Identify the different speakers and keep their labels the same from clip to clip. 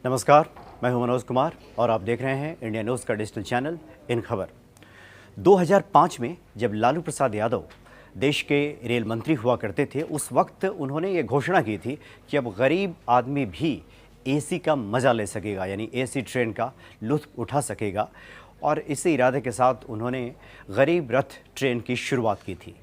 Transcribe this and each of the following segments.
Speaker 1: नमस्कार, मैं हूं मनोज कुमार और आप देख रहे हैं इंडिया न्यूज़ का डिजिटल चैनल इन खबर। 2005 में जब लालू प्रसाद यादव देश के रेल मंत्री हुआ करते थे, उस वक्त उन्होंने ये घोषणा की थी कि अब गरीब आदमी भी एसी का मज़ा ले सकेगा, यानी एसी ट्रेन का लुत्फ़ उठा सकेगा। और इसी इरादे के साथ उन्होंने गरीब रथ ट्रेन की शुरुआत की थी।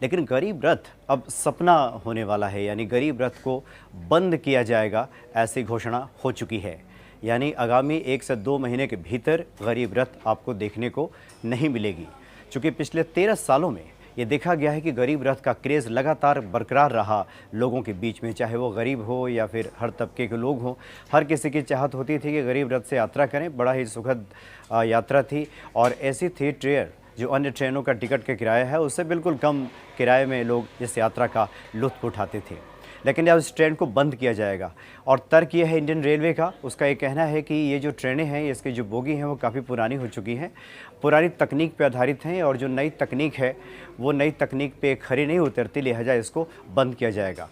Speaker 1: लेकिन गरीब रथ अब सपना होने वाला है, यानी गरीब रथ को बंद किया जाएगा, ऐसी घोषणा हो चुकी है। यानी आगामी 1 से 2 महीने के भीतर गरीब रथ आपको देखने को नहीं मिलेगी। चूँकि पिछले 13 सालों में ये देखा गया है कि गरीब रथ का क्रेज़ लगातार बरकरार रहा लोगों के बीच में, चाहे वो गरीब हो या फिर हर तबके के लोग हों। हर किसी की चाहत होती थी कि गरीब रथ से यात्रा करें। बड़ा ही सुखद यात्रा थी और ऐसी थी ट्रेन जो अन्य ट्रेनों का टिकट का किराया है उससे बिल्कुल कम किराए में लोग इस यात्रा का लुत्फ़ उठाते थे। लेकिन अब इस ट्रेन को बंद किया जाएगा और तर्क ये है इंडियन रेलवे का। उसका ये कहना है कि ये जो ट्रेनें हैं, इसकी जो बोगी हैं वो काफ़ी पुरानी हो चुकी हैं, पुरानी तकनीक पे आधारित हैं और जो नई तकनीक है वो नई तकनीक पे खरी नहीं उतरती, लिहाजा इसको बंद किया जाएगा।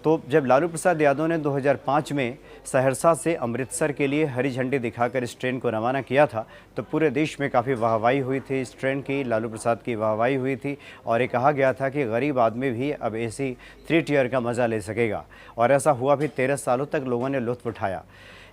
Speaker 1: तो जब लालू प्रसाद यादव ने 2005 में सहरसा से अमृतसर के लिए हरी झंडी दिखाकर इस ट्रेन को रवाना किया था, तो पूरे देश में काफ़ी वाहवाही हुई थी इस ट्रेन की, लालू प्रसाद की वाहवाही हुई थी और ये कहा गया था कि गरीब आदमी भी अब एसी 3 टियर का मज़ा ले सकेगा। और ऐसा हुआ भी, 13 सालों तक लोगों ने लुत्फ़ उठाया।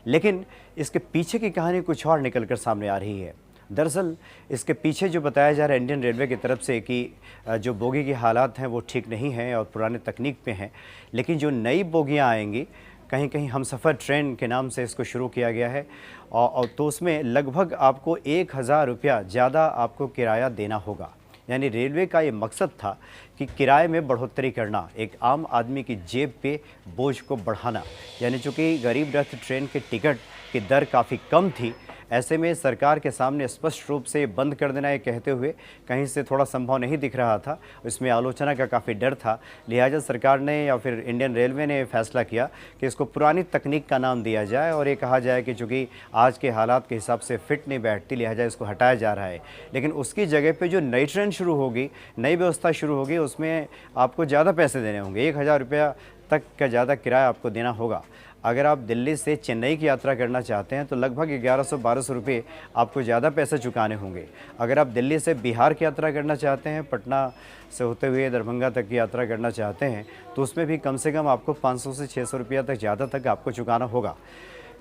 Speaker 1: लेकिन इसके पीछे की कहानी कुछ और निकल कर सामने आ रही है। दरअसल इसके पीछे जो बताया जा रहा है इंडियन रेलवे की तरफ से कि जो बोगी के हालात हैं वो ठीक नहीं हैं और पुराने तकनीक पे हैं, लेकिन जो नई बोगियां आएंगी, कहीं कहीं हमसफ़र ट्रेन के नाम से इसको शुरू किया गया है और तो उसमें लगभग आपको 1000 रुपया ज़्यादा आपको किराया देना होगा। यानी रेलवे का ये मकसद था कि किराए में बढ़ोतरी करना, एक आम आदमी की जेब पे बोझ को बढ़ाना। यानी चूँकि गरीब रथ ट्रेन के टिकट की दर काफ़ी कम थी, ऐसे में सरकार के सामने स्पष्ट रूप से बंद कर देना, ये कहते हुए कहीं से थोड़ा संभव नहीं दिख रहा था। इसमें आलोचना का काफ़ी डर था, लिहाजा सरकार ने या फिर इंडियन रेलवे ने फैसला किया कि इसको पुरानी तकनीक का नाम दिया जाए और ये कहा जाए कि चूँकि आज के हालात के हिसाब से फिट नहीं बैठती, लिहाजा इसको हटाया जा रहा है। लेकिन उसकी जगह पर जो नई ट्रेन शुरू होगी, नई व्यवस्था शुरू होगी, उसमें आपको ज़्यादा पैसे देने होंगे। 1000 रुपया तक का ज़्यादा किराया आपको देना होगा। अगर आप दिल्ली से चेन्नई की यात्रा करना चाहते हैं तो लगभग 1100-1200 रुपये आपको ज़्यादा पैसे चुकाने होंगे। अगर आप दिल्ली से बिहार की यात्रा करना चाहते हैं, पटना से होते हुए दरभंगा तक की यात्रा करना चाहते हैं, तो उसमें भी कम से कम आपको 500 से 600 रुपया तक ज़्यादा तक आपको चुकाना होगा।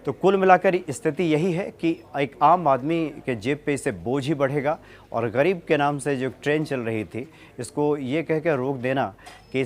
Speaker 1: तो कुल मिलाकर स्थिति यही है कि एक आम आदमी के जेब पे इससे बोझ ही बढ़ेगा और गरीब के नाम से जो ट्रेन चल रही थी, इसको ये कह कर रोक देना कि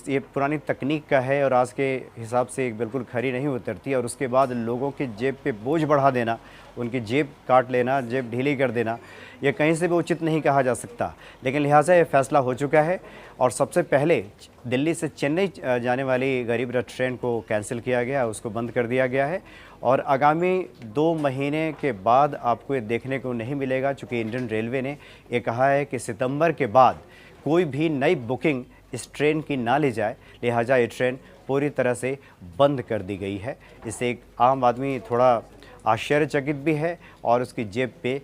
Speaker 1: ये पुरानी तकनीक का है और आज के हिसाब से बिल्कुल खरी नहीं उतरती, और उसके बाद लोगों के जेब पे बोझ बढ़ा देना, उनकी जेब काट लेना, जेब ढीली कर देना, ये कहीं से भी उचित नहीं कहा जा सकता। लेकिन लिहाजा ये फैसला हो चुका है और सबसे पहले दिल्ली से चेन्नई जाने वाली गरीब रथ ट्रेन को कैंसिल किया गया, उसको बंद कर दिया गया है और आगामी 2 महीने के बाद आपको ये देखने को नहीं मिलेगा। चूँकि इंडियन रेलवे ने ये कहा है कि सितंबर के बाद कोई भी नई बुकिंग इस ट्रेन की ना ली जाए, लिहाजा ये ट्रेन पूरी तरह से बंद कर दी गई है। इससे एक आम आदमी थोड़ा आश्चर्यचकित भी है और उसकी जेब पे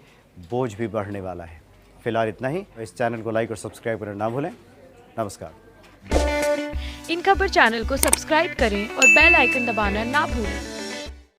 Speaker 1: बोझ भी बढ़ने वाला है। फिलहाल इतना ही। इस चैनल को लाइक और सब्सक्राइब करना ना भूलें। नमस्कार।
Speaker 2: इन खबर चैनल को सब्सक्राइब करें और बेल आइकन दबाना ना भूलें।